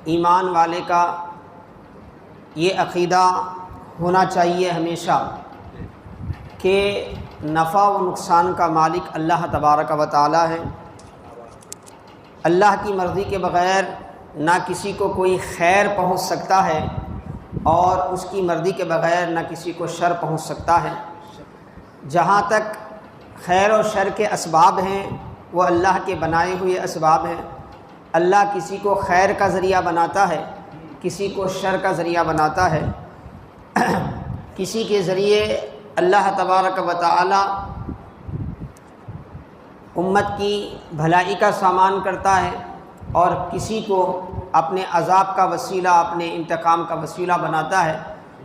ایمان والے کا یہ عقیدہ ہونا چاہیے ہمیشہ کہ نفع و نقصان کا مالک اللہ تبارک و تعالی ہے۔ اللہ کی مرضی کے بغیر نہ کسی کو کوئی خیر پہنچ سکتا ہے اور اس کی مرضی کے بغیر نہ کسی کو شر پہنچ سکتا ہے۔ جہاں تک خیر و شر کے اسباب ہیں وہ اللہ کے بنائے ہوئے اسباب ہیں۔ اللہ کسی کو خیر کا ذریعہ بناتا ہے، کسی کو شر کا ذریعہ بناتا ہے۔ کسی کے ذریعے اللہ تبارک و تعالی امت کی بھلائی کا سامان کرتا ہے اور کسی کو اپنے عذاب کا وسیلہ، اپنے انتقام کا وسیلہ بناتا ہے۔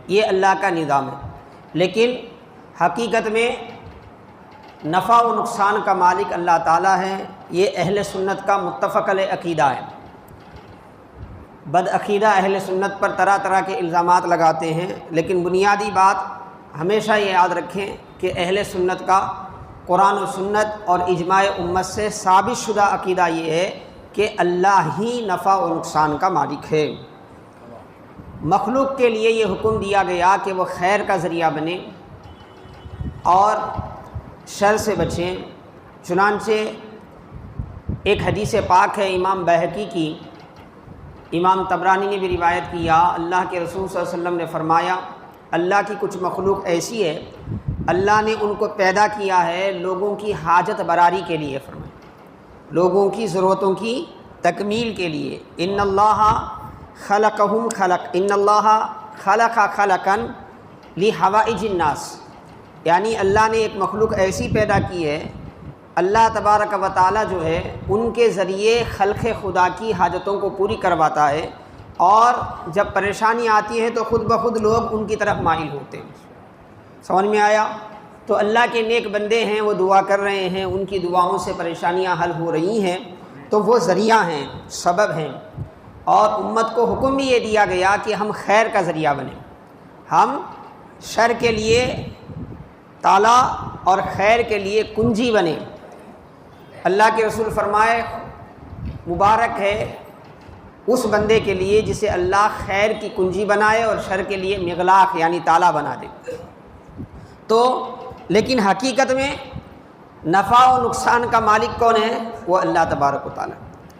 یہ اللہ کا نظام ہے، لیکن حقیقت میں نفع و نقصان کا مالک اللہ تعالیٰ ہے۔ یہ اہل سنت کا متفق علیہ عقیدہ ہے۔ بد عقیدہ اہل سنت پر طرح طرح کے الزامات لگاتے ہیں، لیکن بنیادی بات ہمیشہ یہ یاد رکھیں کہ اہل سنت کا قرآن و سنت اور اجماع امت سے ثابت شدہ عقیدہ یہ ہے کہ اللہ ہی نفع و نقصان کا مالک ہے۔ مخلوق کے لیے یہ حکم دیا گیا کہ وہ خیر کا ذریعہ بنے اور شر سے بچیں۔ چنانچہ ایک حدیث پاک ہے امام بہقی کی، امام طبرانی نے بھی روایت کیا، اللہ کے رسول صلی اللہ علیہ وسلم نے فرمایا اللہ کی کچھ مخلوق ایسی ہے اللہ نے ان کو پیدا کیا ہے لوگوں کی حاجت براری کے لیے، فرمایا لوگوں کی ضرورتوں کی تکمیل کے لیے۔ ان اللہ خلق خلقا لحوائج الناس، یعنی اللہ نے ایک مخلوق ایسی پیدا کی ہے، اللہ تبارک و تعالی جو ہے ان کے ذریعے خلق خدا کی حاجتوں کو پوری کرواتا ہے، اور جب پریشانی آتی ہے تو خود بخود لوگ ان کی طرف مائل ہوتے ہیں۔ سمجھ میں آیا؟ تو اللہ کے نیک بندے ہیں، وہ دعا کر رہے ہیں، ان کی دعاؤں سے پریشانیاں حل ہو رہی ہیں، تو وہ ذریعہ ہیں، سبب ہیں۔ اور امت کو حکم بھی یہ دیا گیا کہ ہم خیر کا ذریعہ بنیں، ہم شر کے لیے تالا اور خیر کے لیے کنجی بنیں۔ اللہ کے رسول فرمائے مبارک ہے اس بندے کے لیے جسے اللہ خیر کی کنجی بنائے اور شر کے لیے مغلاق یعنی تالا بنا دے۔ تو لیکن حقیقت میں نفع و نقصان کا مالک کون ہے؟ وہ اللہ تبارک و تعالی۔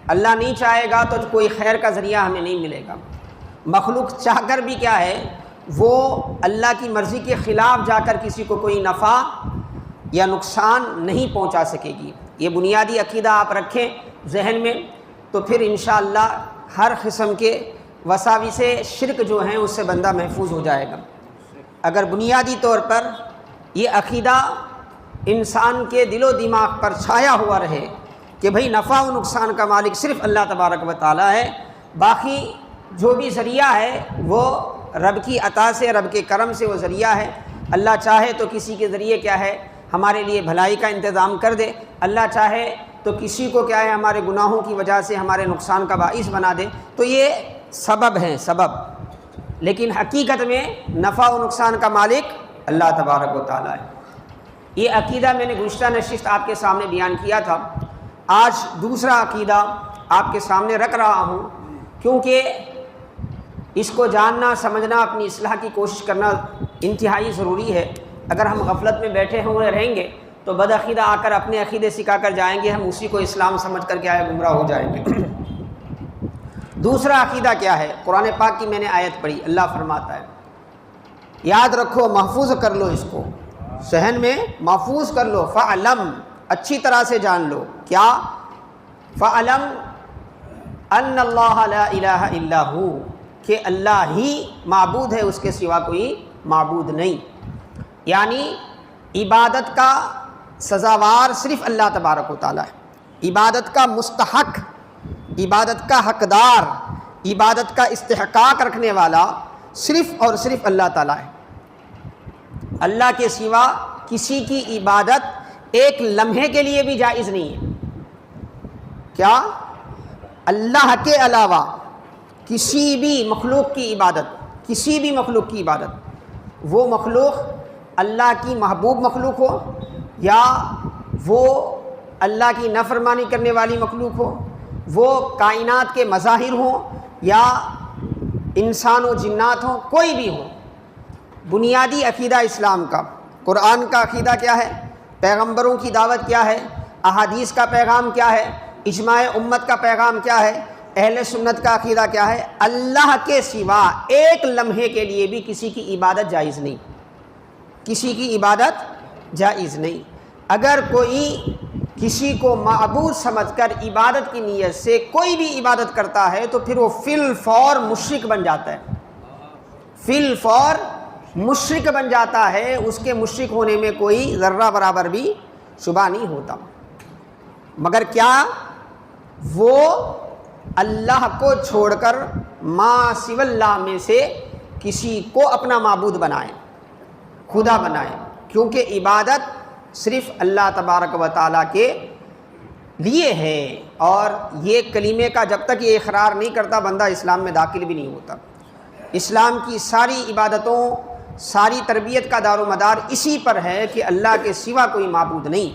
اللہ نہیں چاہے گا تو کوئی خیر کا ذریعہ ہمیں نہیں ملے گا۔ مخلوق چاہ کر بھی کیا ہے، وہ اللہ کی مرضی کے خلاف جا کر کسی کو کوئی نفع یا نقصان نہیں پہنچا سکے گی۔ یہ بنیادی عقیدہ آپ رکھیں ذہن میں، تو پھر انشاءاللہ ہر قسم کے وساوس شرک جو ہیں اس سے بندہ محفوظ ہو جائے گا۔ اگر بنیادی طور پر یہ عقیدہ انسان کے دل و دماغ پر چھایا ہوا رہے کہ بھئی نفع و نقصان کا مالک صرف اللہ تبارک و تعالی ہے، باقی جو بھی ذریعہ ہے وہ رب کی عطا سے، رب کے کرم سے وہ ذریعہ ہے۔ اللہ چاہے تو کسی کے ذریعے کیا ہے ہمارے لیے بھلائی کا انتظام کر دے، اللہ چاہے تو کسی کو کیا ہے ہمارے گناہوں کی وجہ سے ہمارے نقصان کا باعث بنا دے۔ تو یہ سبب ہیں، سبب، لیکن حقیقت میں نفع و نقصان کا مالک اللہ تبارک و تعالیٰ ہے۔ یہ عقیدہ میں نے گزشتہ نشست آپ کے سامنے بیان کیا تھا۔ آج دوسرا عقیدہ آپ کے سامنے رکھ رہا ہوں، کیونکہ اس کو جاننا، سمجھنا، اپنی اصلاح کی کوشش کرنا انتہائی ضروری ہے۔ اگر ہم غفلت میں بیٹھے ہوئے رہیں گے تو بد عقیدہ آ کر اپنے عقیدے سکھا کر جائیں گے، ہم اسی کو اسلام سمجھ کر کے آئے گمراہ ہو جائیں گے۔ دوسرا عقیدہ کیا ہے؟ قرآن پاک کی میں نے آیت پڑھی، اللہ فرماتا ہے، یاد رکھو، محفوظ کر لو، اس کو ذہن میں محفوظ کر لو، فَعْلَمْ، اچھی طرح سے جان لو، کیا؟ فَعْلَمْ أَنَّ اللَّهَ لَا إِلَٰهَ إِلَّا هُوَ، کہ اللہ ہی معبود ہے، اس کے سوا کوئی معبود نہیں۔ یعنی عبادت کا سزاوار صرف اللہ تبارک و تعالیٰ ہے، عبادت کا مستحق، عبادت کا حقدار، عبادت کا استحقاق رکھنے والا صرف اور صرف اللہ تعالیٰ ہے۔ اللہ کے سوا کسی کی عبادت ایک لمحے کے لیے بھی جائز نہیں ہے۔ کیا؟ اللہ کے علاوہ کسی بھی مخلوق کی عبادت، کسی بھی مخلوق کی عبادت، وہ مخلوق اللہ کی محبوب مخلوق ہو یا وہ اللہ کی نافرمانی کرنے والی مخلوق ہو، وہ کائنات کے مظاہر ہوں یا انسان و جنات ہوں، کوئی بھی ہو، بنیادی عقیدہ اسلام کا، قرآن کا عقیدہ کیا ہے، پیغمبروں کی دعوت کیا ہے، احادیث کا پیغام کیا ہے، اجماع امت کا پیغام کیا ہے، اہل سنت کا عقیدہ کیا ہے، اللہ کے سوا ایک لمحے کے لیے بھی کسی کی عبادت جائز نہیں، کسی کی عبادت جائز نہیں۔ اگر کوئی کسی کو معبود سمجھ کر عبادت کی نیت سے کوئی بھی عبادت کرتا ہے تو پھر وہ فی الفور مشرک بن جاتا ہے، فی الفور مشرک بن جاتا ہے، اس کے مشرک ہونے میں کوئی ذرہ برابر بھی شبہ نہیں ہوتا، مگر کیا وہ اللہ کو چھوڑ کر ما سوی اللہ میں سے کسی کو اپنا معبود بنائیں، خدا بنائیں، کیونکہ عبادت صرف اللہ تبارک و تعالیٰ کے لیے ہے، اور یہ کلمے کا جب تک یہ اقرار نہیں کرتا بندہ اسلام میں داخل بھی نہیں ہوتا۔ اسلام کی ساری عبادتوں، ساری تربیت کا دار و مدار اسی پر ہے کہ اللہ کے سوا کوئی معبود نہیں،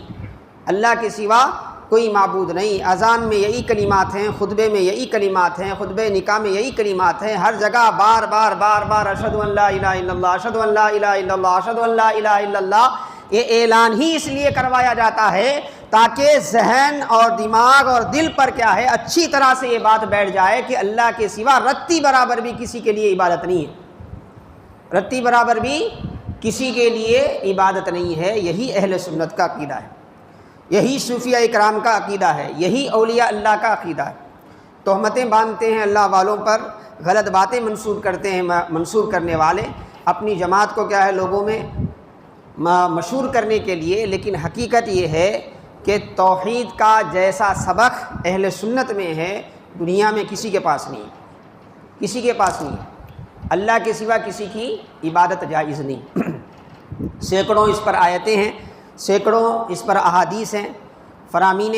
اللہ کے سوا کوئی معبود نہیں۔ اذان میں یہی کلمات ہیں، خطبے میں یہی کلمات ہیں، خطبہ نکاح میں یہی کلمات ہیں، ہر جگہ بار بار بار بار اشہد ان لا الہ الا اللہ، اشہد ان لا الہ الا اللہ، اشہد ان لا الہ الا اللہ، یہ اعلان ہی اس لیے کروایا جاتا ہے تاکہ ذہن اور دماغ اور دل پر کیا ہے اچھی طرح سے یہ بات بیٹھ جائے کہ اللہ کے سوا رتی برابر بھی کسی کے لیے عبادت نہیں ہے، رتی برابر بھی کسی کے لیے عبادت نہیں ہے۔ یہی اہل سنت کا عقیدہ ہے، یہی صوفیہ اکرام کا عقیدہ ہے، یہی اولیاء اللہ کا عقیدہ ہے۔ تہمتیں باندھتے ہیں اللہ والوں پر، غلط باتیں منسوب کرتے ہیں منسوب کرنے والے اپنی جماعت کو کیا ہے لوگوں میں مشہور کرنے کے لیے، لیکن حقیقت یہ ہے کہ توحید کا جیسا سبق اہل سنت میں ہے دنیا میں کسی کے پاس نہیں، کسی کے پاس نہیں، اللہ کے سوا کسی کی عبادت جائز نہیں۔ سینکڑوں اس پر آیتیں ہیں، سینکڑوں اس پر احادیث ہیں، فرامین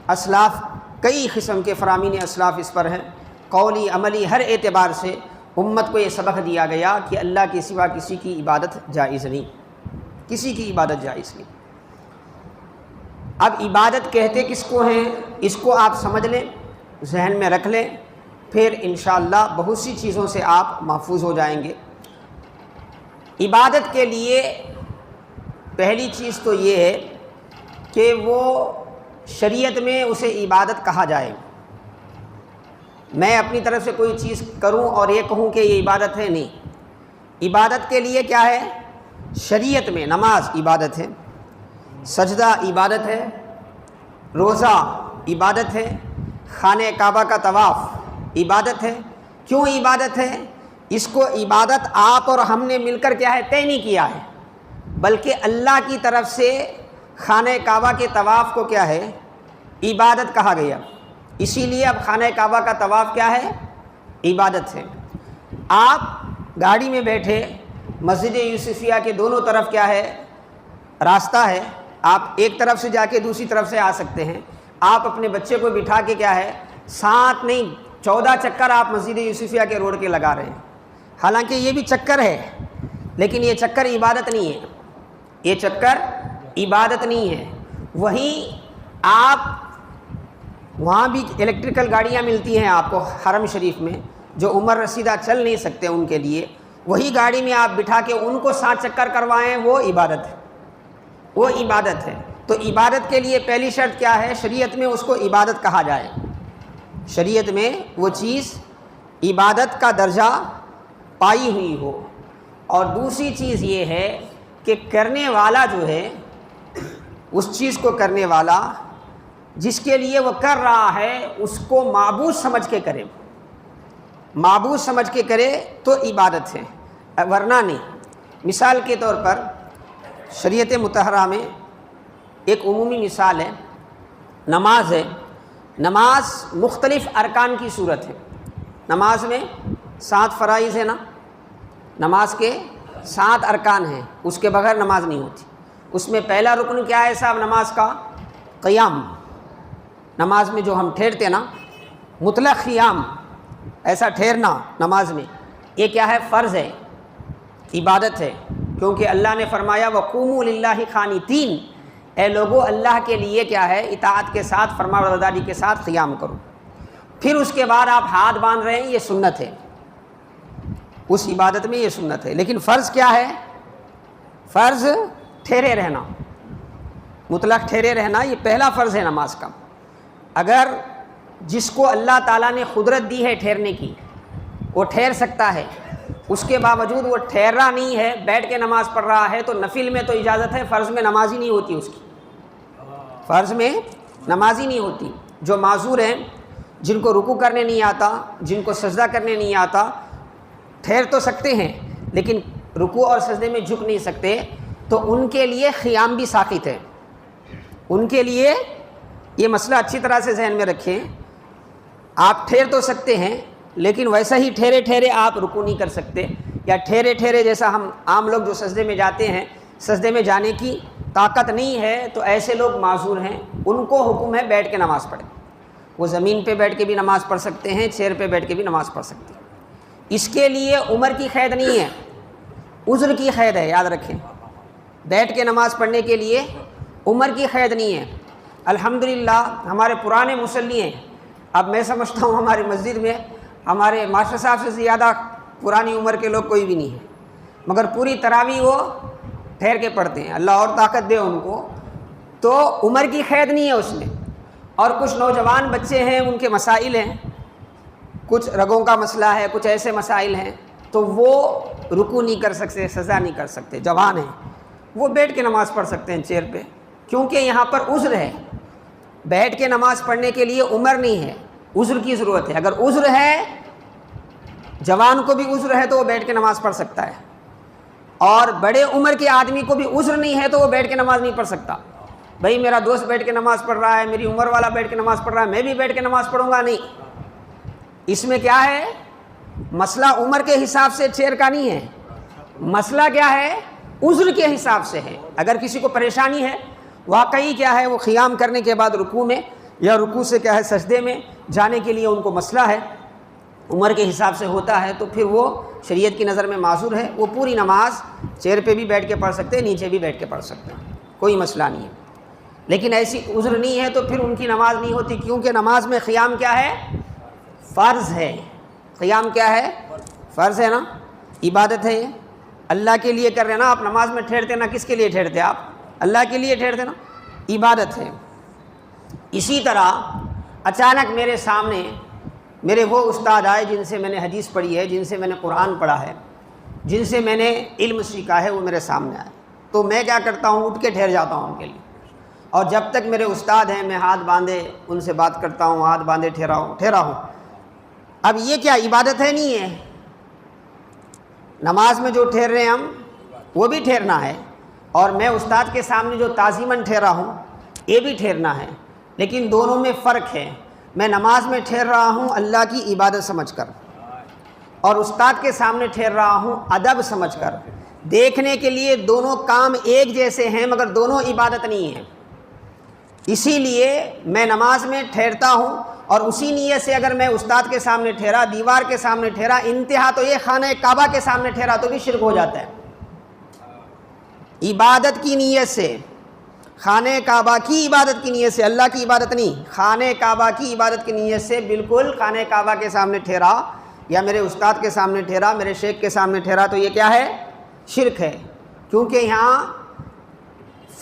اسلاف، کئی قسم کے فرامین اسلاف اس پر ہیں، قولی عملی ہر اعتبار سے امت کو یہ سبق دیا گیا کہ اللہ کے سوا کسی کی عبادت جائز نہیں، کسی کی عبادت جائز نہیں۔ اب عبادت کہتے کس کو ہیں اس کو آپ سمجھ لیں، ذہن میں رکھ لیں، پھر انشاءاللہ بہت سی چیزوں سے آپ محفوظ ہو جائیں گے۔ عبادت کے لیے پہلی چیز تو یہ ہے کہ وہ شریعت میں اسے عبادت کہا جائے۔ میں اپنی طرف سے کوئی چیز کروں اور یہ کہوں کہ یہ عبادت ہے، نہیں۔ عبادت کے لیے کیا ہے؟ شریعت میں نماز عبادت ہے، سجدہ عبادت ہے، روزہ عبادت ہے، خانہ کعبہ کا طواف عبادت ہے۔ کیوں عبادت ہے؟ اس کو عبادت آپ اور ہم نے مل کر کیا ہے طے نہیں کیا ہے، بلکہ اللہ کی طرف سے خانہ کعبہ کے طواف کو کیا ہے عبادت کہا گیا، اسی لیے اب خانہ کعبہ کا طواف کیا ہے؟ عبادت ہے۔ آپ گاڑی میں بیٹھے، مسجد یوسفیہ کے دونوں طرف کیا ہے راستہ ہے، آپ ایک طرف سے جا کے دوسری طرف سے آ سکتے ہیں۔ آپ اپنے بچے کو بٹھا کے کیا ہے 7 نہیں 14 چکر آپ مسجد یوسفیہ کے روڈ کے لگا رہے ہیں، حالانکہ یہ بھی چکر ہے، لیکن یہ چکر عبادت نہیں ہے، یہ چکر عبادت نہیں ہے۔ وہیں آپ وہاں بھی الیکٹریکل گاڑیاں ملتی ہیں آپ کو حرم شریف میں، جو عمر رسیدہ چل نہیں سکتے ان کے لیے، وہی گاڑی میں آپ بٹھا کے ان کو 7 چکر کروائیں، وہ عبادت ہے، وہ عبادت ہے۔ تو عبادت کے لیے پہلی شرط کیا ہے؟ شریعت میں اس کو عبادت کہا جائے، شریعت میں وہ چیز عبادت کا درجہ پائی ہوئی ہو۔ اور دوسری چیز یہ ہے کہ کرنے والا جو ہے اس چیز کو کرنے والا جس کے لیے وہ کر رہا ہے اس کو معبود سمجھ کے کرے، معبود سمجھ کے کرے تو عبادت ہے، ورنہ نہیں۔ مثال کے طور پر شریعت مطہرہ میں ایک عمومی مثال ہے، نماز ہے۔ نماز مختلف ارکان کی صورت ہے، نماز میں 7 فرائض ہے نا، نماز کے 7 ارکان ہیں، اس کے بغیر نماز نہیں ہوتی۔ اس میں پہلا رکن کیا ہے صاحب نماز کا؟ قیام، نماز میں جو ہم ٹھہرتے نا مطلق قیام، ایسا ٹھہرنا نماز میں، یہ کیا ہے؟ فرض ہے، عبادت ہے، کیونکہ اللہ نے فرمایا وَقُومُوا لِلَّهِ قَانِتِينَ، اے لوگو اللہ کے لیے کیا ہے اطاعت کے ساتھ، فرمانبرداری کے ساتھ قیام کرو۔ پھر اس کے بعد آپ ہاتھ باندھ رہے ہیں، یہ سنت ہے، اس عبادت میں یہ سنت ہے۔ لیکن فرض کیا ہے؟ فرض ٹھہرے رہنا، مطلق ٹھہرے رہنا، یہ پہلا فرض ہے نماز کا۔ اگر جس کو اللہ تعالیٰ نے قدرت دی ہے ٹھہرنے کی، وہ ٹھہر سکتا ہے، اس کے باوجود وہ ٹھہر رہا نہیں ہے، بیٹھ کے نماز پڑھ رہا ہے، تو نفل میں تو اجازت ہے، فرض میں نماز ہی نہیں ہوتی اس کی، فرض میں نماز ہی نہیں ہوتی۔ جو معذور ہیں، جن کو رکوع کرنے نہیں آتا، جن کو سجدہ کرنے نہیں آتا، ٹھہر تو سکتے ہیں لیکن رکوع اور سجدے میں جھک نہیں سکتے، تو ان کے لیے قیام بھی ساقط ہے۔ ان کے لیے یہ مسئلہ اچھی طرح سے ذہن میں رکھیں، آپ ٹھہر تو سکتے ہیں لیکن ویسا ہی ٹھہرے ٹھہرے آپ رکوع نہیں کر سکتے، یا ٹھہرے ٹھہرے جیسا ہم عام لوگ جو سجدے میں جاتے ہیں، سجدے میں جانے کی طاقت نہیں ہے، تو ایسے لوگ معذور ہیں، ان کو حکم ہے بیٹھ کے نماز پڑھیں۔ وہ زمین پہ بیٹھ کے بھی نماز پڑھ سکتے ہیں، چیئر پہ بیٹھ کے بھی نماز پڑھ سکتے ہیں۔ اس کے لیے عمر کی قید نہیں ہے، عذر کی قید ہے، یاد رکھیں۔ بیٹھ کے نماز پڑھنے کے لیے عمر کی قید نہیں ہے۔ الحمدللہ ہمارے پرانے مصلی ہیں، اب میں سمجھتا ہوں ہماری مسجد میں ہمارے ماسٹر صاحب سے زیادہ پرانی عمر کے لوگ کوئی بھی نہیں ہے، مگر پوری تراویح وہ ٹھہر کے پڑھتے ہیں، اللہ اور طاقت دے ان کو۔ تو عمر کی قید نہیں ہے اس میں۔ اور کچھ نوجوان بچے ہیں، ان کے مسائل ہیں، کچھ رگوں کا مسئلہ ہے، کچھ ایسے مسائل ہیں، تو وہ رکوع نہیں کر سکتے، سجدہ نہیں کر سکتے، جوان ہیں، وہ بیٹھ کے نماز پڑھ سکتے ہیں چیئر پہ، کیونکہ یہاں پر عذر ہے۔ بیٹھ کے نماز پڑھنے کے لیے عمر نہیں ہے، عذر کی ضرورت ہے۔ اگر عذر ہے، جوان کو بھی عذر ہے تو وہ بیٹھ کے نماز پڑھ سکتا ہے، اور بڑے عمر کے آدمی کو بھی عذر نہیں ہے تو وہ بیٹھ کے نماز نہیں پڑھ سکتا۔ بھائی میرا دوست بیٹھ کے نماز پڑھ رہا ہے، میری عمر والا بیٹھ کے نماز پڑھ رہا ہے، میں بھی بیٹھ کے نماز پڑھوں گا، نہیں۔ اس میں کیا ہے؟ مسئلہ عمر کے حساب سے چیئر کا نہیں ہے، مسئلہ کیا ہے؟ عذر کے حساب سے ہے۔ اگر کسی کو پریشانی ہے، واقعی کیا ہے، وہ قیام کرنے کے بعد رکوع میں، یا رکوع سے کیا ہے سجدے میں جانے کے لیے ان کو مسئلہ ہے، عمر کے حساب سے ہوتا ہے، تو پھر وہ شریعت کی نظر میں معذور ہے، وہ پوری نماز چیئر پہ بھی بیٹھ کے پڑھ سکتے ہیں، نیچے بھی بیٹھ کے پڑھ سکتے ہیں، کوئی مسئلہ نہیں ہے۔ لیکن ایسی عذر نہیں ہے تو پھر ان کی نماز نہیں ہوتی، کیونکہ نماز میں قیام کیا ہے؟ فرض ہے۔ قیام کیا ہے؟ فرض ہے نا، عبادت ہے، یہ اللہ کے لیے کر رہے نا آپ۔ نماز میں ٹھہرتے نا، کس کے لیے ٹھہرتے آپ؟ اللہ کے لیے ٹھہرتے نا، عبادت ہے۔ اسی طرح اچانک میرے سامنے میرے وہ استاد آئے جن سے میں نے حدیث پڑھی ہے، جن سے میں نے قرآن پڑھا ہے، جن سے میں نے علم سیکھا ہے، وہ میرے سامنے آئے، تو میں کیا کرتا ہوں؟ اٹھ کے ٹھہر جاتا ہوں ان کے لیے، اور جب تک میرے استاد ہیں میں ہاتھ باندھے ان سے بات کرتا ہوں، ہاتھ باندھے ٹھہرا ہوں۔ اب یہ کیا عبادت ہے؟ نہیں ہے۔ نماز میں جو ٹھہر رہے ہیں ہم، وہ بھی ٹھہرنا ہے، اور میں استاد کے سامنے جو تعظیماً ٹھہرا ہوں، یہ بھی ٹھہرنا ہے، لیکن دونوں میں فرق ہے۔ میں نماز میں ٹھہر رہا ہوں اللہ کی عبادت سمجھ کر، اور استاد کے سامنے ٹھہر رہا ہوں ادب سمجھ کر۔ دیکھنے کے لیے دونوں کام ایک جیسے ہیں، مگر دونوں عبادت نہیں ہیں۔ اسی لیے میں نماز میں ٹھہرتا ہوں، اور اسی نیت سے اگر میں استاد کے سامنے ٹھہرا، دیوار کے سامنے ٹھہرا، انتہا تو یہ خانہ کعبہ کے سامنے ٹھہرا تو بھی شرک ہو جاتا ہے۔ عبادت کی نیت سے، خانہ کعبہ کی عبادت کی نیت سے، اللہ کی عبادت نہیں، خانہ کعبہ کی عبادت کی نیت سے بالکل خانہ کعبہ کے سامنے ٹھہرا، یا میرے استاد کے سامنے ٹھہرا، میرے شیخ کے سامنے ٹھہرا، تو یہ کیا ہے؟ شرک ہے، کیونکہ یہاں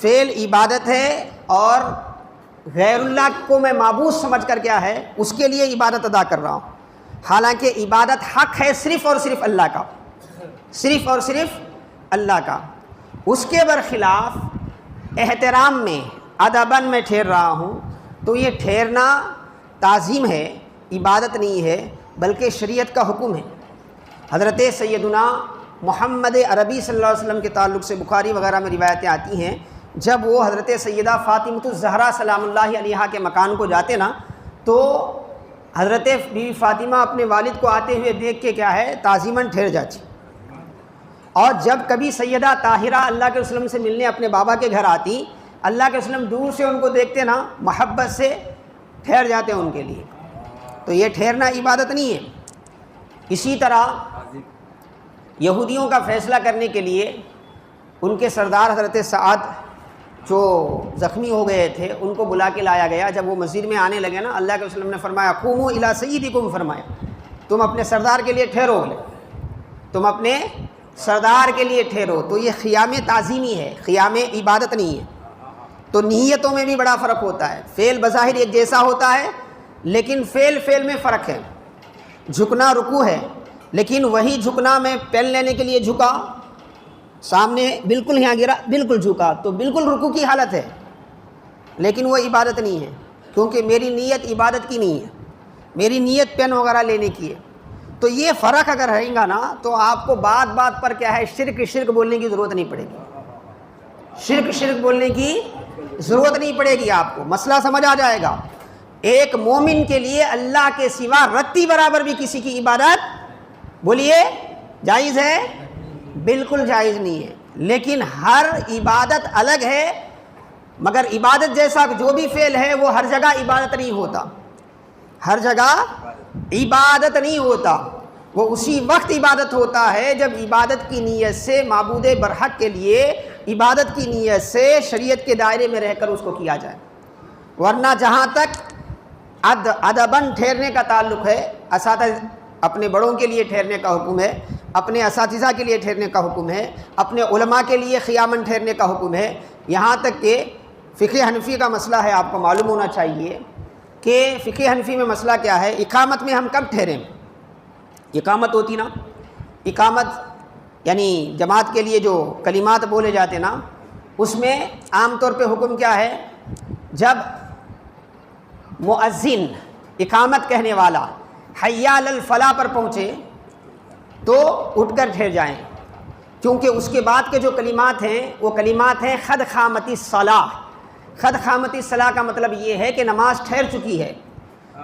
فعل عبادت ہے، اور غیر اللہ کو میں معبود سمجھ کر کیا ہے، اس کے لیے عبادت ادا کر رہا ہوں، حالانکہ عبادت حق ہے صرف اور صرف اللہ کا، صرف اور صرف اللہ کا۔ اس کے برخلاف احترام میں، ادباً میں ٹھہر رہا ہوں، تو یہ ٹھہرنا تعظیم ہے، عبادت نہیں ہے، بلکہ شریعت کا حکم ہے۔ حضرت سیدنا محمد عربی صلی اللہ علیہ وسلم کے تعلق سے بخاری وغیرہ میں روایتیں آتی ہیں، جب وہ حضرت سیدہ فاطمہ الزہرا سلام اللہ علیہا کے مکان کو جاتے نا، تو حضرت بی فاطمہ اپنے والد کو آتے ہوئے دیکھ کے کیا ہے، تعظیماً ٹھہر جاتی، اور جب کبھی سیدہ طاہرہ اللہ کے وسلم سے ملنے اپنے بابا کے گھر آتی، اللہ کے وسلم دور سے ان کو دیکھتے نا، محبت سے ٹھہر جاتے ہیں ان کے لیے، تو یہ ٹھہرنا عبادت نہیں ہے۔ اسی طرح یہودیوں کا فیصلہ کرنے کے لیے ان کے سردار حضرت سعد جو زخمی ہو گئے تھے ان کو بلا کے لایا گیا. جب وہ مسجد میں آنے لگے نا، اللہ کے وسلم نے فرمایا قوموا الی سیدکم، فرمایا تم اپنے سردار کے لیے ٹھہرو، تم اپنے سردار کے لیے ٹھہرو. تو یہ قیام تعظیمی ہے، قیام عبادت نہیں ہے. تو نیتوں میں بھی بڑا فرق ہوتا ہے. فعل بظاہر ایک جیسا ہوتا ہے لیکن فعل میں فرق ہے. جھکنا رکوع ہے، لیکن وہی جھکنا میں پین لینے کے لیے جھکا، سامنے بالکل یہاں گرا، بالکل جھکا، تو بالکل رکوع کی حالت ہے، لیکن وہ عبادت نہیں ہے، کیونکہ میری نیت عبادت کی نہیں ہے، میری نیت پین وغیرہ لینے کی ہے. تو یہ فرق اگر رہے گا نا تو آپ کو بات بات پر کیا ہے شرک بولنے کی ضرورت نہیں پڑے گی. شرک بولنے کی ضرورت نہیں پڑے گی، آپ کو مسئلہ سمجھ آ جائے گا. ایک مومن کے لیے اللہ کے سوا رتی برابر بھی کسی کی عبادت بولیے جائز ہے؟ بالکل جائز نہیں ہے. لیکن ہر عبادت الگ ہے، مگر عبادت جیسا جو بھی فعل ہے وہ ہر جگہ عبادت نہیں ہوتا، ہر جگہ عبادت نہیں ہوتا. وہ اسی وقت عبادت ہوتا ہے جب عبادت کی نیت سے معبود برحق کے لیے عبادت کی نیت سے شریعت کے دائرے میں رہ کر اس کو کیا جائے. ورنہ جہاں تک ادباً ٹھہرنے کا تعلق ہے، اساتذہ اپنے بڑوں کے لیے ٹھہرنے کا حکم ہے، اپنے اساتذہ کے لیے ٹھہرنے کا حکم ہے، اپنے علماء کے لیے قیاماً ٹھہرنے کا حکم ہے. یہاں تک کہ فقہ حنفی کا مسئلہ ہے، آپ کو معلوم ہونا چاہیے کہ فقہ حنفی میں مسئلہ کیا ہے. اقامت میں ہم کب ٹھہریں؟ اقامت ہوتی نا، اقامت یعنی جماعت کے لیے جو کلمات بولے جاتے نا، اس میں عام طور پہ حکم کیا ہے، جب مؤذن اقامت کہنے والا حی علی الفلاح پر پہنچے تو اٹھ کر ٹھہر جائیں، کیونکہ اس کے بعد کے جو کلمات ہیں وہ کلمات ہیں قد قامت الصلاۃ. قد قامت الصلاۃ کا مطلب یہ ہے کہ نماز ٹھہر چکی ہے.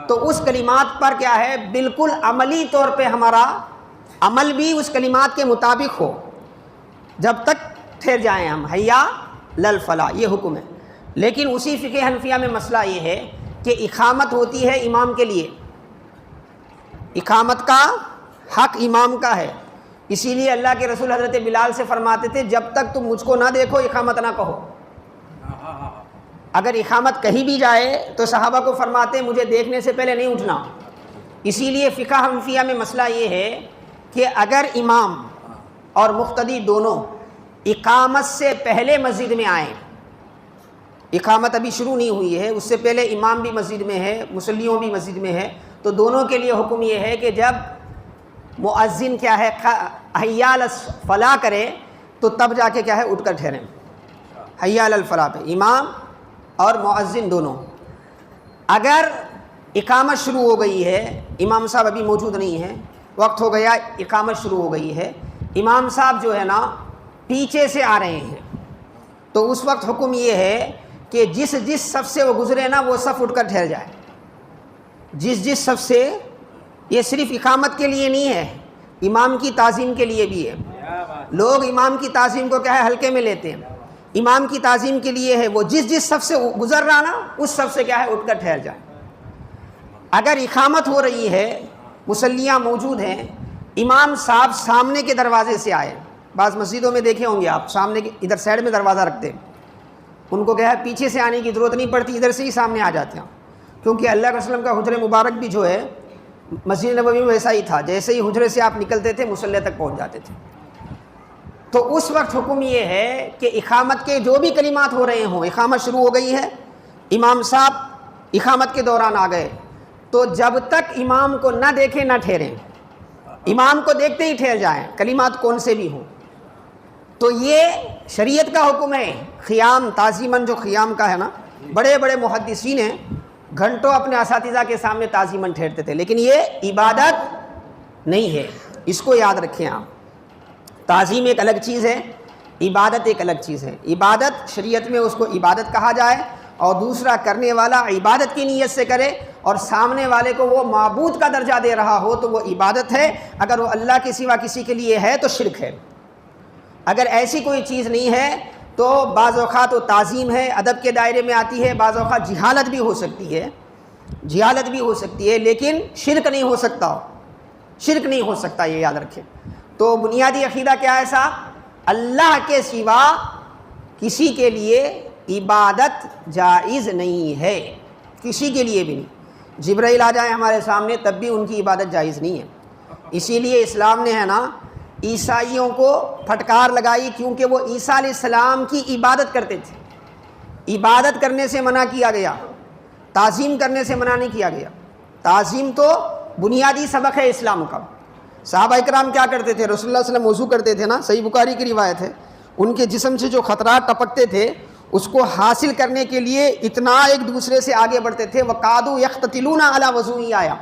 تو اس کلمات پر کیا ہے بالکل عملی طور پہ ہمارا عمل بھی اس کلمات کے مطابق ہو، جب تک ٹھہر جائیں ہم حی علی الفلاح، یہ حکم ہے. لیکن اسی فقہ حنفیہ میں مسئلہ یہ ہے کہ اقامت ہوتی ہے امام کے لیے، اقامت کا حق امام کا ہے. اسی لیے اللہ کے رسول حضرت بلال سے فرماتے تھے جب تک تم مجھ کو نہ دیکھو اقامت نہ کہو. اگر اقامت کہیں بھی جائے تو صحابہ کو فرماتے مجھے دیکھنے سے پہلے نہیں اٹھنا. اسی لیے فقہ حنفیہ میں مسئلہ یہ ہے کہ اگر امام اور مقتدی دونوں اقامت سے پہلے مسجد میں آئیں، اقامت ابھی شروع نہیں ہوئی ہے، اس سے پہلے امام بھی مسجد میں ہے، مصلیوں بھی مسجد میں ہے، تو دونوں کے لیے حکم یہ ہے کہ جب مؤذن کیا ہے حی علی الفلاح کرے تو تب جا کے کیا ہے اٹھ کر ٹھہریں حی علی الفلاح پہ، امام اور مؤذن دونوں. اگر اقامت شروع ہو گئی ہے، امام صاحب ابھی موجود نہیں ہیں، وقت ہو گیا، اقامت شروع ہو گئی ہے، امام صاحب جو ہے نا پیچھے سے آ رہے ہیں، تو اس وقت حکم یہ ہے کہ جس صف سے وہ گزرے نا وہ صف اٹھ کر ٹھہر جائے. جس صف سے، یہ صرف اقامت کے لیے نہیں ہے، امام کی تعظیم کے لیے بھی ہے. لوگ امام کی تعظیم کو کیا ہے ہلکے میں لیتے ہیں، امام کی تعظیم کے لیے ہے وہ جس صف سے گزر رہا نا اس صف سے کیا ہے اٹھ کر ٹھہر جائے. اگر اقامت ہو رہی ہے، مصلیاں موجود ہیں، امام صاحب سامنے کے دروازے سے آئے، بعض مسجدوں میں دیکھے ہوں گے آپ سامنے کے ادھر سائڈ میں دروازہ رکھتے ہیں، ان کو کیا ہے پیچھے سے آنے کی ضرورت نہیں پڑتی، ادھر سے ہی سامنے آ جاتے ہیں. کیونکہ اللہ کے وسلم کا حجر مبارک بھی جو ہے مسجد نبوی میں ویسا ہی تھا، جیسے ہی حجرے سے آپ نکلتے تھے مصلی تک پہنچ جاتے تھے. تو اس وقت حکم یہ ہے کہ اقامت کے جو بھی کلمات ہو رہے ہوں، اقامت شروع ہو گئی ہے، امام صاحب اقامت کے دوران آ گئے، تو جب تک امام کو نہ دیکھیں نہ ٹھہریں، امام کو دیکھتے ہی ٹھہر جائیں، کلمات کون سے بھی ہوں. تو یہ شریعت کا حکم ہے. قیام تعظیماً جو قیام کا ہے نا، بڑے بڑے محدثین ہیں گھنٹوں اپنے اساتذہ کے سامنے تعظیماً ٹھہرتے تھے، لیکن یہ عبادت نہیں ہے، اس کو یاد رکھیں آپ. تعظیم ایک الگ چیز ہے، عبادت ایک الگ چیز ہے. عبادت شریعت میں اس کو عبادت کہا جائے، اور دوسرا کرنے والا عبادت کی نیت سے کرے اور سامنے والے کو وہ معبود کا درجہ دے رہا ہو تو وہ عبادت ہے. اگر وہ اللہ کے سوا کسی کے لیے ہے تو شرک ہے. اگر ایسی کوئی چیز نہیں ہے تو بعض اوقات وہ تعظیم ہے، ادب کے دائرے میں آتی ہے، بعض اوقات جہالت بھی ہو سکتی ہے، جہالت بھی ہو سکتی ہے، لیکن شرک نہیں ہو سکتا، شرک نہیں ہو سکتا، یہ یاد رکھیں. تو بنیادی عقیدہ کیا ہے صاحب؟ اللہ کے سوا کسی کے لیے عبادت جائز نہیں ہے، کسی کے لیے بھی نہیں۔ جبرائیل آ جائیں ہمارے سامنے تب بھی ان کی عبادت جائز نہیں ہے۔ اسی لیے اسلام نے ہے نا عیسائیوں کو پھٹکار لگائی، کیونکہ وہ عیسیٰ علیہ السلام کی عبادت کرتے تھے۔ عبادت کرنے سے منع کیا گیا، تعظیم کرنے سے منع نہیں کیا گیا۔ تعظیم تو بنیادی سبق ہے اسلام کا۔ صحابہ اکرام کیا کرتے تھے؟ رسول اللہ صلی اللہ علیہ وسلم وضو کرتے تھے نا، صحیح بخاری کی روایت ہے، ان کے جسم سے جو خطرات ٹپکتے تھے اس کو حاصل کرنے کے لیے اتنا ایک دوسرے سے آگے بڑھتے تھے۔ وَقَعَدُوا يَقْتَتِلُونَ عَلَىٰ وَضُوءٍ آیا،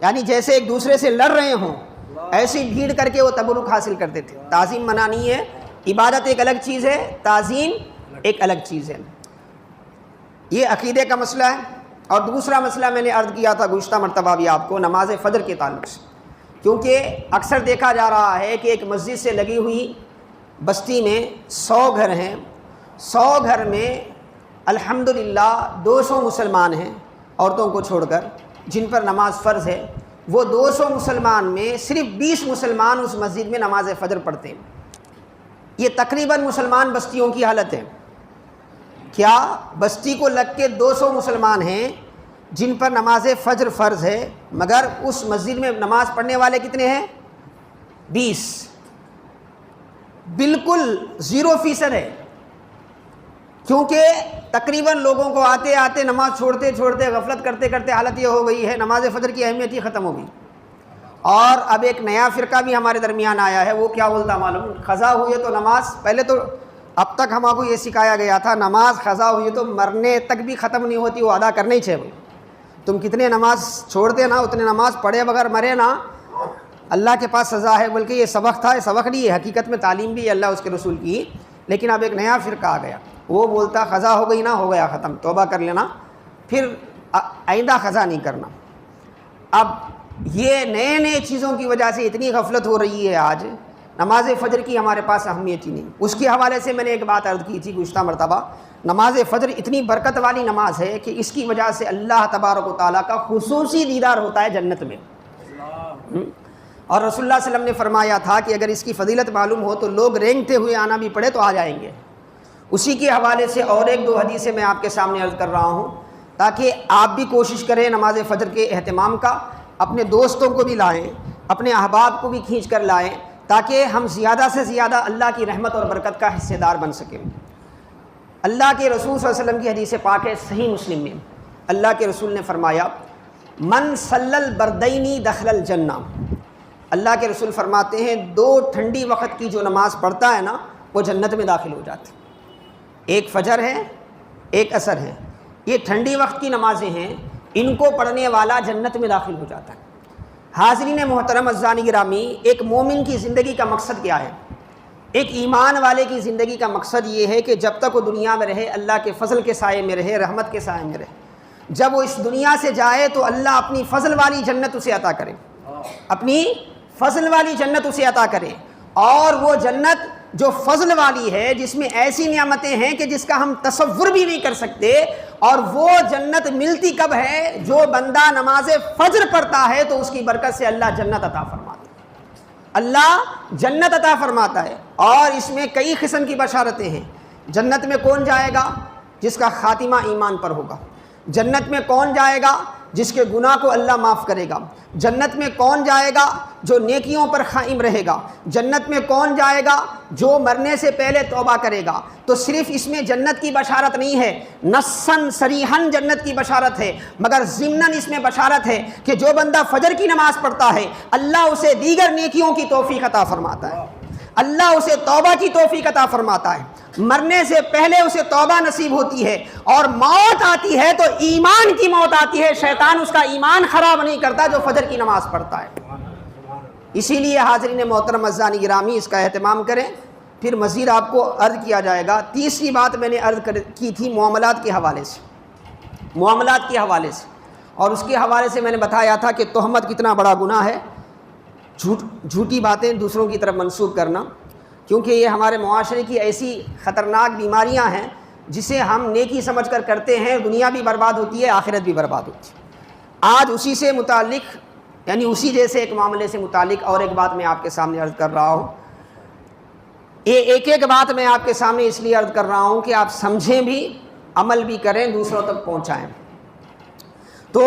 یعنی جیسے ایک دوسرے سے لڑ رہے ہوں ایسی بھیڑ کر کے وہ تبرک حاصل کرتے تھے۔ تعظیم منع نہیں ہے، عبادت ایک الگ چیز ہے، تعظیم ایک الگ چیز ہے۔ یہ عقیدے کا مسئلہ ہے۔ اور دوسرا مسئلہ میں نے عرض کیا تھا گزشتہ مرتبہ بھی آپ کو، نماز فجر کے تعلق سے، کیونکہ اکثر دیکھا جا رہا ہے کہ ایک مسجد سے لگی ہوئی بستی میں 100 گھر ہیں، 100 گھر میں الحمدللہ 200 مسلمان ہیں عورتوں کو چھوڑ کر جن پر نماز فرض ہے۔ وہ 200 مسلمان میں صرف 20 مسلمان اس مسجد میں نماز فجر پڑھتے ہیں۔ یہ تقریباً مسلمان بستیوں کی حالت ہے۔ کیا بستی کو لگ کے 200 مسلمان ہیں جن پر نماز فجر فرض ہے، مگر اس مسجد میں نماز پڑھنے والے کتنے ہیں؟ 20۔ بالکل 0% ہے، کیونکہ تقریباً لوگوں کو آتے آتے نماز چھوڑتے چھوڑتے غفلت کرتے کرتے حالت یہ ہو گئی ہے، نماز فجر کی اہمیت ہی ختم ہو گئی۔ اور اب ایک نیا فرقہ بھی ہمارے درمیان آیا ہے، وہ کیا بولتا معلوم؟ قضا ہوئی ہے تو نماز، پہلے تو اب تک ہم کو یہ سکھایا گیا تھا نماز قضا ہوئی تو مرنے تک بھی ختم نہیں ہوتی، وہ ادا کرنے ہی چاہیے۔ تم کتنے نماز چھوڑتے نا اتنے نماز پڑھے بغیر مرے نا، اللہ کے پاس سزا ہے۔ بلکہ یہ سبق تھا، یہ سبق نہیں ہے، حقیقت میں تعلیم بھی ہے اللہ اس کے رسول کی۔ لیکن اب ایک نیا فرقہ آ گیا، وہ بولتا قضا ہو گئی نا، ہو گیا ختم، توبہ کر لینا، پھر آئندہ قضا نہیں کرنا۔ اب یہ نئے نئے چیزوں کی وجہ سے اتنی غفلت ہو رہی ہے آج، نماز فجر کی ہمارے پاس اہمیت ہی نہیں۔ اس کے حوالے سے میں نے ایک بات عرض کی تھی گزشتہ مرتبہ، نماز فجر اتنی برکت والی نماز ہے کہ اس کی وجہ سے اللہ تبارک و تعالیٰ کا خصوصی دیدار ہوتا ہے جنت میں۔ اور رسول اللہ صلی اللہ علیہ وسلم نے فرمایا تھا کہ اگر اس کی فضیلت معلوم ہو تو لوگ رینگتے ہوئے آنا بھی پڑے تو آ جائیں گے۔ اسی کے حوالے سے اور ایک دو حدیثیں میں آپ کے سامنے عرض کر رہا ہوں تاکہ آپ بھی کوشش کریں نماز فجر کے اہتمام کا، اپنے دوستوں کو بھی لائیں، اپنے احباب کو بھی کھینچ کر لائیں، تاکہ ہم زیادہ سے زیادہ اللہ کی رحمت اور برکت کا حصے دار بن سکیں۔ اللہ کے رسول صلی اللہ علیہ وسلم کی حدیث پاک ہے صحیح مسلم میں، اللہ کے رسول نے فرمایا من صلی البردین دخل الجنہ، اللہ کے رسول فرماتے ہیں 2 ٹھنڈی وقت کی جو نماز پڑھتا ہے نا وہ جنت میں داخل ہو جاتی، ایک فجر ہے ایک عصر ہے، یہ ٹھنڈی وقت کی نمازیں ہیں، ان کو پڑھنے والا جنت میں داخل ہو جاتا ہے۔ حاضرین محترم عزیزان گرامی، ایک مومن کی زندگی کا مقصد کیا ہے؟ ایک ایمان والے کی زندگی کا مقصد یہ ہے کہ جب تک وہ دنیا میں رہے اللہ کے فضل کے سائے میں رہے، رحمت کے سائے میں رہے۔ جب وہ اس دنیا سے جائے تو اللہ اپنی فضل والی جنت اسے عطا کرے، اپنی فضل والی جنت اسے عطا کرے، اور وہ جنت جو فضل والی ہے، جس میں ایسی نعمتیں ہیں کہ جس کا ہم تصور بھی نہیں کر سکتے، اور وہ جنت ملتی کب ہے؟ جو بندہ نماز فجر پڑھتا ہے تو اس کی برکت سے اللہ جنت عطا فرماتا ہے، اللہ جنت عطا فرماتا ہے۔ اور اس میں کئی قسم کی بشارتیں ہیں۔ جنت میں کون جائے گا؟ جس کا خاتمہ ایمان پر ہوگا۔ جنت میں کون جائے گا؟ جس کے گناہ کو اللہ معاف کرے گا۔ جنت میں کون جائے گا؟ جو نیکیوں پر قائم رہے گا۔ جنت میں کون جائے گا؟ جو مرنے سے پہلے توبہ کرے گا۔ تو صرف اس میں جنت کی بشارت نہیں ہے، نصاً صریحاً جنت کی بشارت ہے، مگر ضمناً اس میں بشارت ہے کہ جو بندہ فجر کی نماز پڑھتا ہے اللہ اسے دیگر نیکیوں کی توفیق عطا فرماتا ہے، اللہ اسے توبہ کی توفیق عطا فرماتا ہے، مرنے سے پہلے اسے توبہ نصیب ہوتی ہے، اور موت آتی ہے تو ایمان کی موت آتی ہے، شیطان اس کا ایمان خراب نہیں کرتا جو فجر کی نماز پڑھتا ہے۔ اسی لیے حاضرین محترم عزیزان گرامی اس کا اہتمام کریں۔ پھر مزید آپ کو عرض کیا جائے گا۔ تیسری بات میں نے عرض کی تھی معاملات کے حوالے سے، معاملات کے حوالے سے، اور اس کے حوالے سے میں نے بتایا تھا کہ تہمت کتنا بڑا گناہ ہے، جھوٹی باتیں دوسروں کی طرف منسوب کرنا، کیونکہ یہ ہمارے معاشرے کی ایسی خطرناک بیماریاں ہیں جسے ہم نیکی سمجھ کر کرتے ہیں، دنیا بھی برباد ہوتی ہے، آخرت بھی برباد ہوتی ہے۔ آج اسی سے متعلق، یعنی اسی جیسے ایک معاملے سے متعلق اور ایک بات میں آپ کے سامنے عرض کر رہا ہوں۔ ایک بات میں آپ کے سامنے اس لیے عرض کر رہا ہوں کہ آپ سمجھیں بھی عمل بھی کریں، دوسروں تک پہنچائیں۔ تو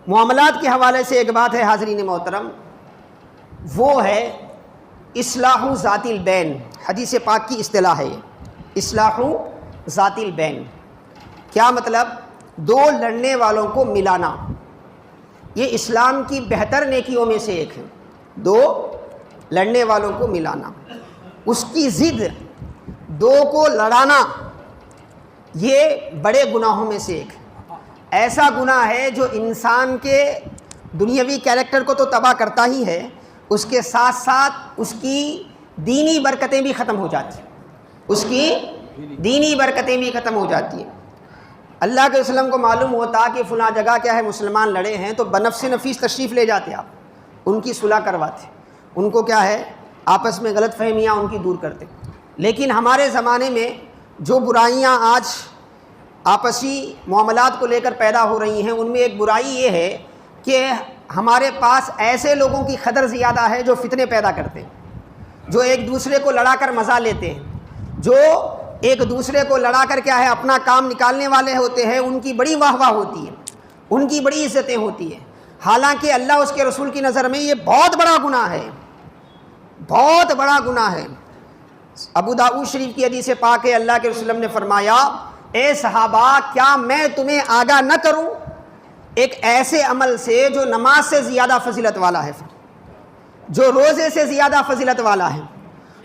معاملات کے حوالے سے ایک بات ہے حاضرین محترم، وہ ہے اصلاح ذات البین۔ حدیث پاک کی اصطلاح ہے یہ، اصلاح ذات البین۔ کیا مطلب؟ دو لڑنے والوں کو ملانا، یہ اسلام کی بہتر نیکیوں میں سے ایک ہے، دو لڑنے والوں کو ملانا۔ اس کی ضد دو کو لڑانا یہ بڑے گناہوں میں سے ایک ہے۔ ایسا گناہ ہے جو انسان کے دنیاوی کیریکٹر کو تو تباہ کرتا ہی ہے، اس کے ساتھ ساتھ اس کی دینی برکتیں بھی ختم ہو جاتی ہیں، اس کی دینی برکتیں بھی ختم ہو جاتی ہیں۔ اللہ کے وسلم کو معلوم ہوتا کہ فلاں جگہ کیا ہے مسلمان لڑے ہیں، تو بنفس نفیس تشریف لے جاتے آپ، ان کی صلح کرواتے، ان کو کیا ہے آپس میں غلط فہمیاں ان کی دور کرتے۔ لیکن ہمارے زمانے میں جو برائیاں آج آپسی معاملات کو لے کر پیدا ہو رہی ہیں، ان میں ایک برائی یہ ہے کہ ہمارے پاس ایسے لوگوں کی قدر زیادہ ہے جو فتنے پیدا کرتے ہیں، جو ایک دوسرے کو لڑا کر مزہ لیتے ہیں، جو ایک دوسرے کو لڑا کر کیا ہے اپنا کام نکالنے والے ہوتے ہیں، ان کی بڑی واہ واہ ہوتی ہے، ان کی بڑی عزتیں ہوتی ہیں۔ حالانکہ اللہ اس کے رسول کی نظر میں یہ بہت بڑا گناہ ہے، بہت بڑا گناہ ہے۔ ابو داؤد شریف کی حدیث پاک ہے، اللہ کے رسول نے فرمایا اے صحابہ کیا میں تمہیں آگاہ نہ کروں ایک ایسے عمل سے جو نماز سے زیادہ فضیلت والا ہے، جو روزے سے زیادہ فضیلت والا ہے،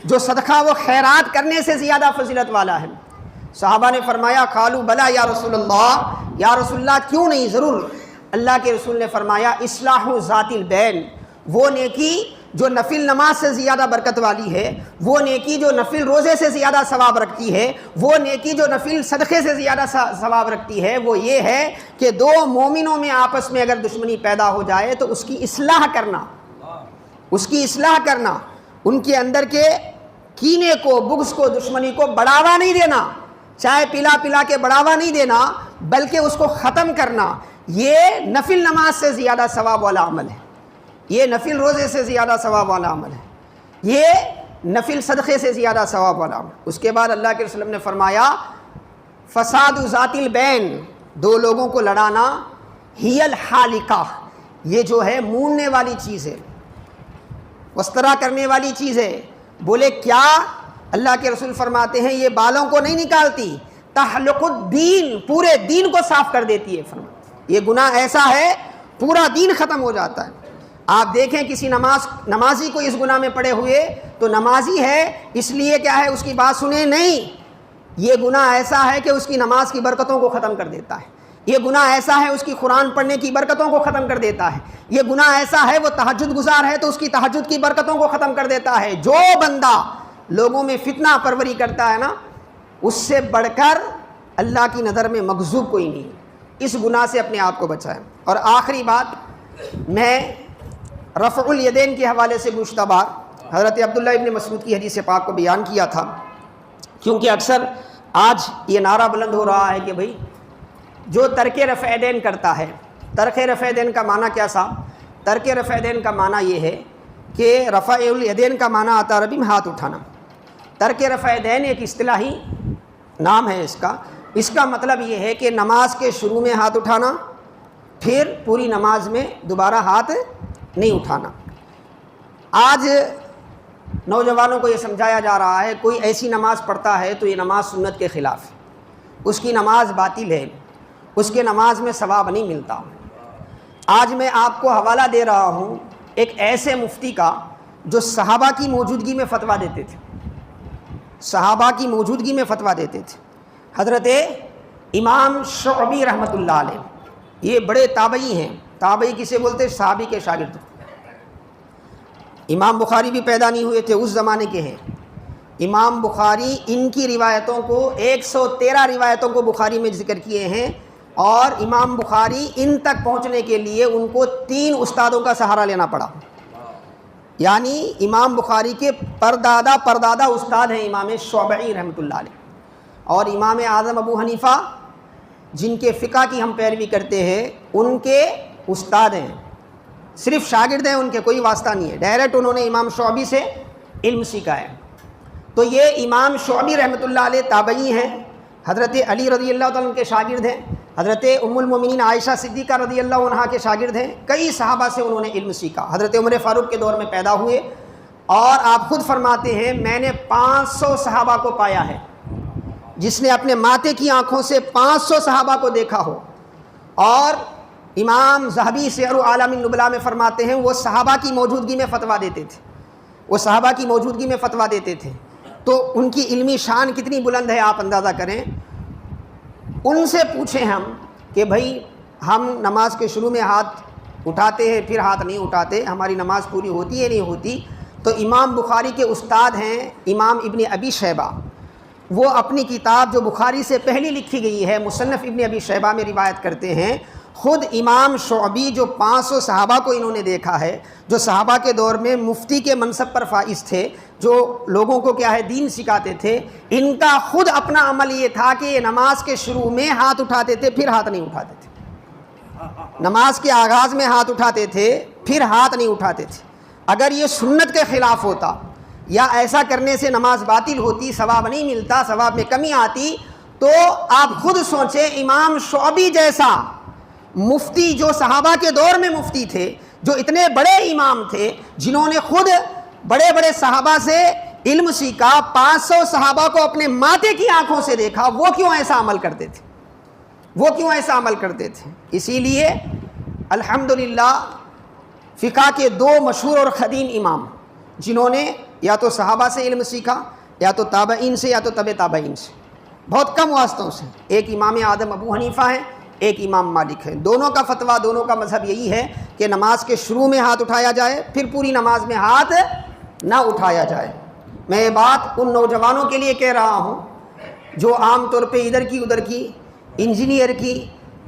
جو صدقہ و خیرات کرنے سے زیادہ فضیلت والا ہے۔ صحابہ نے فرمایا قالوا بلا یا رسول اللہ، یا رسول اللہ کیوں نہیں، ضرور۔ اللہ کے رسول نے فرمایا اصلاح ذات البین، وہ نیکی جو نفل نماز سے زیادہ برکت والی ہے، وہ نیکی جو نفل روزے سے زیادہ ثواب رکھتی ہے، وہ نیکی جو نفل صدقے سے زیادہ ثواب رکھتی ہے، وہ یہ ہے کہ دو مومنوں میں آپس میں اگر دشمنی پیدا ہو جائے تو اس کی اصلاح کرنا، اس کی اصلاح کرنا، ان کے اندر کے کینے کو، بغض کو، دشمنی کو بڑھاوا نہیں دینا، چائے پلا پلا کے بڑھاوا نہیں دینا، بلکہ اس کو ختم کرنا، یہ نفل نماز سے زیادہ ثواب والا عمل ہے، یہ نفل روزے سے زیادہ ثواب والا عمل ہے، یہ نفل صدقے سے زیادہ ثواب والا عمل۔ اس کے بعد اللہ کے رسول نے فرمایا فساد ذات البین، دو لوگوں کو لڑانا، ہی الحالقہ، یہ جو ہے موننے والی چیز ہے، وسترا کرنے والی چیز ہے۔ بولے کیا؟ اللہ کے رسول فرماتے ہیں یہ بالوں کو نہیں نکالتی، تحلق الدین، پورے دین کو صاف کر دیتی ہے۔ فرماتے یہ گناہ ایسا ہے پورا دین ختم ہو جاتا ہے۔ آپ دیکھیں کسی نمازی کو اس گناہ میں پڑے ہوئے تو نمازی ہے اس لیے کیا ہے اس کی بات سنیں نہیں، یہ گناہ ایسا ہے کہ اس کی نماز کی برکتوں کو ختم کر دیتا ہے، یہ گناہ ایسا ہے اس کی قرآن پڑھنے کی برکتوں کو ختم کر دیتا ہے، یہ گناہ ایسا ہے وہ تہجد گزار ہے تو اس کی تہجد کی برکتوں کو ختم کر دیتا ہے۔ جو بندہ لوگوں میں فتنہ پروری کرتا ہے نا، اس سے بڑھ کر اللہ کی نظر میں مغضوب کوئی نہیں۔ اس گناہ سے اپنے آپ کو بچائیں۔ اور آخری بات، میں رفع الیدین کے حوالے سے گزشتہ بار حضرت عبداللہ ابن مسعود کی حدیث پاک کو بیان کیا تھا، کیونکہ اکثر آج یہ نعرہ بلند ہو رہا ہے کہ بھئی جو ترک رفع یدین کرتا ہے، ترک رفع یدین کا معنی کیا صاحب؟ ترک رفع یدین کا معنی یہ ہے کہ رفع الیدین کا معنی آتا عربی میں ہاتھ اٹھانا۔ ترک رفع یدین ایک اصطلاحی نام ہے اس کا مطلب یہ ہے کہ نماز کے شروع میں ہاتھ اٹھانا، پھر پوری نماز میں دوبارہ ہاتھ نہیں اٹھانا۔ آج نوجوانوں کو یہ سمجھایا جا رہا ہے کوئی ایسی نماز پڑھتا ہے تو یہ نماز سنت کے خلاف ہے، اس کی نماز باطل ہے، اس کے نماز میں ثواب نہیں ملتا۔ آج میں آپ کو حوالہ دے رہا ہوں ایک ایسے مفتی کا جو صحابہ کی موجودگی میں فتویٰ دیتے تھے، صحابہ کی موجودگی میں فتویٰ دیتے تھے۔ حضرت امام شعبی رحمۃ اللہ علیہ، یہ بڑے تابعی ہیں۔ تابعی کسے بولتے؟ صحابی کے شاگرد۔ امام بخاری بھی پیدا نہیں ہوئے تھے، اس زمانے کے ہیں۔ امام بخاری ان کی روایتوں کو 113 روایتوں کو بخاری میں ذکر کیے ہیں، اور امام بخاری ان تک پہنچنے کے لیے ان کو 3 استادوں کا سہارا لینا پڑا۔ یعنی امام بخاری کے پردادا استاد ہیں امام شعبی رحمۃ اللہ علیہ، اور امام اعظم ابو حنیفہ جن کے فقہ کی ہم پیروی کرتے ہیں ان کے استاد ہیں، صرف شاگرد ہیں، ان کے کوئی واسطہ نہیں ہے، ڈائریکٹ انہوں نے امام شعبی سے علم سیکھا ہے۔ تو یہ امام شعبی رحمۃ اللہ علیہ تابعی ہیں، حضرت علی رضی اللہ تعالیٰ عنہ کے شاگرد ہیں، حضرت ام المومنین عائشہ صدیقہ رضی اللہ عنہا کے شاگرد ہیں، کئی صحابہ سے انہوں نے علم سیکھا، حضرت عمر فاروق کے دور میں پیدا ہوئے، اور آپ خود فرماتے ہیں میں نے 500 صحابہ کو پایا ہے، جس نے اپنے ماتے کی آنکھوں سے 500 صحابہ کو دیکھا ہو۔ اور امام ذہبی سیر اعلام النبلاء میں فرماتے ہیں وہ صحابہ کی موجودگی میں فتویٰ دیتے تھے، وہ صحابہ کی موجودگی میں فتویٰ دیتے تھے، تو ان کی علمی شان کتنی بلند ہے آپ اندازہ کریں۔ ان سے پوچھیں ہم کہ بھائی ہم نماز کے شروع میں ہاتھ اٹھاتے ہیں پھر ہاتھ نہیں اٹھاتے، ہماری نماز پوری ہوتی ہے نہیں ہوتی؟ تو امام بخاری کے استاد ہیں امام ابن ابی شیبہ، وہ اپنی کتاب جو بخاری سے پہلی لکھی گئی ہے مصنف ابن ابی شیبہ میں روایت کرتے ہیں، خود امام شعبی جو 500 صحابہ کو انہوں نے دیکھا ہے، جو صحابہ کے دور میں مفتی کے منصب پر فائز تھے، جو لوگوں کو کیا ہے دین سکھاتے تھے، ان کا خود اپنا عمل یہ تھا کہ یہ نماز کے شروع میں ہاتھ اٹھاتے تھے پھر ہاتھ نہیں اٹھاتے تھے، نماز کے آغاز میں ہاتھ اٹھاتے تھے پھر ہاتھ نہیں اٹھاتے تھے۔ اگر یہ سنت کے خلاف ہوتا یا ایسا کرنے سے نماز باطل ہوتی، ثواب نہیں ملتا، ثواب میں کمی آتی، تو آپ خود سوچیں امام شعبی جیسا مفتی جو صحابہ کے دور میں مفتی تھے، جو اتنے بڑے امام تھے، جنہوں نے خود بڑے بڑے صحابہ سے علم سیکھا، 500 صحابہ کو اپنے ماتے کی آنکھوں سے دیکھا، وہ کیوں ایسا عمل کرتے تھے؟ وہ کیوں ایسا عمل کرتے تھے؟ اسی لیے الحمدللہ فقہ کے 2 مشہور اور قدیم امام جنہوں نے یا تو صحابہ سے علم سیکھا یا تو تابعین سے یا تو تبع تابعین سے، بہت کم واسطوں سے، ایک امام اعظم ابو حنیفہ ہیں، ایک امام مالک ہیں، دونوں کا فتویٰ، دونوں کا مذہب یہی ہے کہ نماز کے شروع میں ہاتھ اٹھایا جائے پھر پوری نماز میں ہاتھ نہ اٹھایا جائے۔ میں یہ بات ان نوجوانوں کے لیے کہہ رہا ہوں جو عام طور پہ ادھر کی ادھر کی، انجینئر کی،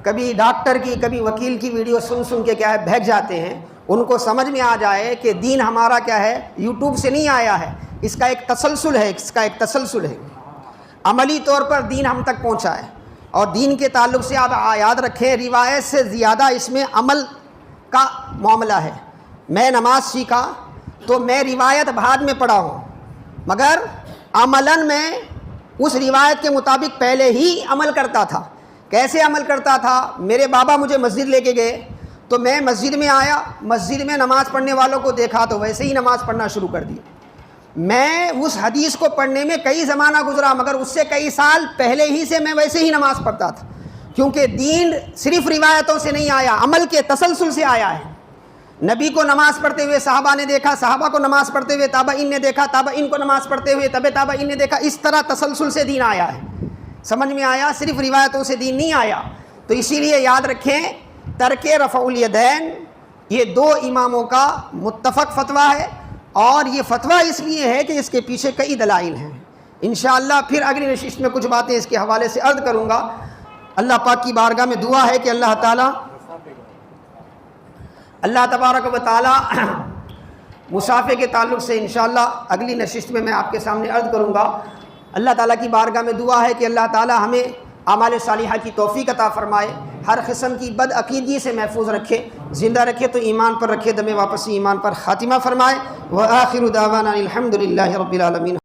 کبھی ڈاکٹر کی، کبھی وکیل کی ویڈیو سن سن کے کیا ہے بہک جاتے ہیں، ان کو سمجھ میں آ جائے کہ دین ہمارا کیا ہے یوٹیوب سے نہیں آیا ہے، اس کا ایک تسلسل ہے، اس کا ایک تسلسل ہے، عملی طور پر دین ہم تک پہنچا ہے۔ اور دین کے تعلق سے آپ یاد رکھیں روایت سے زیادہ اس میں عمل کا معاملہ ہے۔ میں نماز سیکھا تو میں روایت بعد میں پڑھا ہوں، مگر عملاً میں اس روایت کے مطابق پہلے ہی عمل کرتا تھا۔ کیسے عمل کرتا تھا؟ میرے بابا مجھے مسجد لے کے گئے تو میں مسجد میں آیا، مسجد میں نماز پڑھنے والوں کو دیکھا تو ویسے ہی نماز پڑھنا شروع کر دی۔ میں اس حدیث کو پڑھنے میں کئی زمانہ گزرا، مگر اس سے کئی سال پہلے ہی سے میں ویسے ہی نماز پڑھتا تھا، کیونکہ دین صرف روایتوں سے نہیں آیا، عمل کے تسلسل سے آیا ہے۔ نبی کو نماز پڑھتے ہوئے صحابہ نے دیکھا، صحابہ کو نماز پڑھتے ہوئے تابعین نے دیکھا، تابعین کو نماز پڑھتے ہوئے تبع تابعین نے دیکھا، اس طرح تسلسل سے دین آیا ہے۔ سمجھ میں آیا؟ صرف روایتوں سے دین نہیں آیا۔ تو اسی لیے یاد رکھیں ترک رفع الیدین یہ 2 اماموں کا متفق فتویٰ ہے، اور یہ فتویٰ اس لیے ہے کہ اس کے پیچھے کئی دلائل ہیں۔ انشاءاللہ پھر اگلی نشست میں کچھ باتیں اس کے حوالے سے عرض کروں گا۔ اللہ پاک کی بارگاہ میں دعا ہے کہ اللہ تعالیٰ تبارک و تعالیٰ مسافے کے تعلق سے انشاءاللہ اگلی نشست میں آپ کے سامنے عرض کروں گا۔ اللہ تعالیٰ کی بارگاہ میں دعا ہے کہ اللہ تعالیٰ ہمیں اعمال صالحہ کی توفیق عطا فرمائے، ہر قسم کی بد عقیدگی سے محفوظ رکھے، زندہ رکھے تو ایمان پر رکھے، دم واپسی ایمان پر خاتمہ فرمائے۔ وآخر دعوانا الحمد للہ رب العالمین۔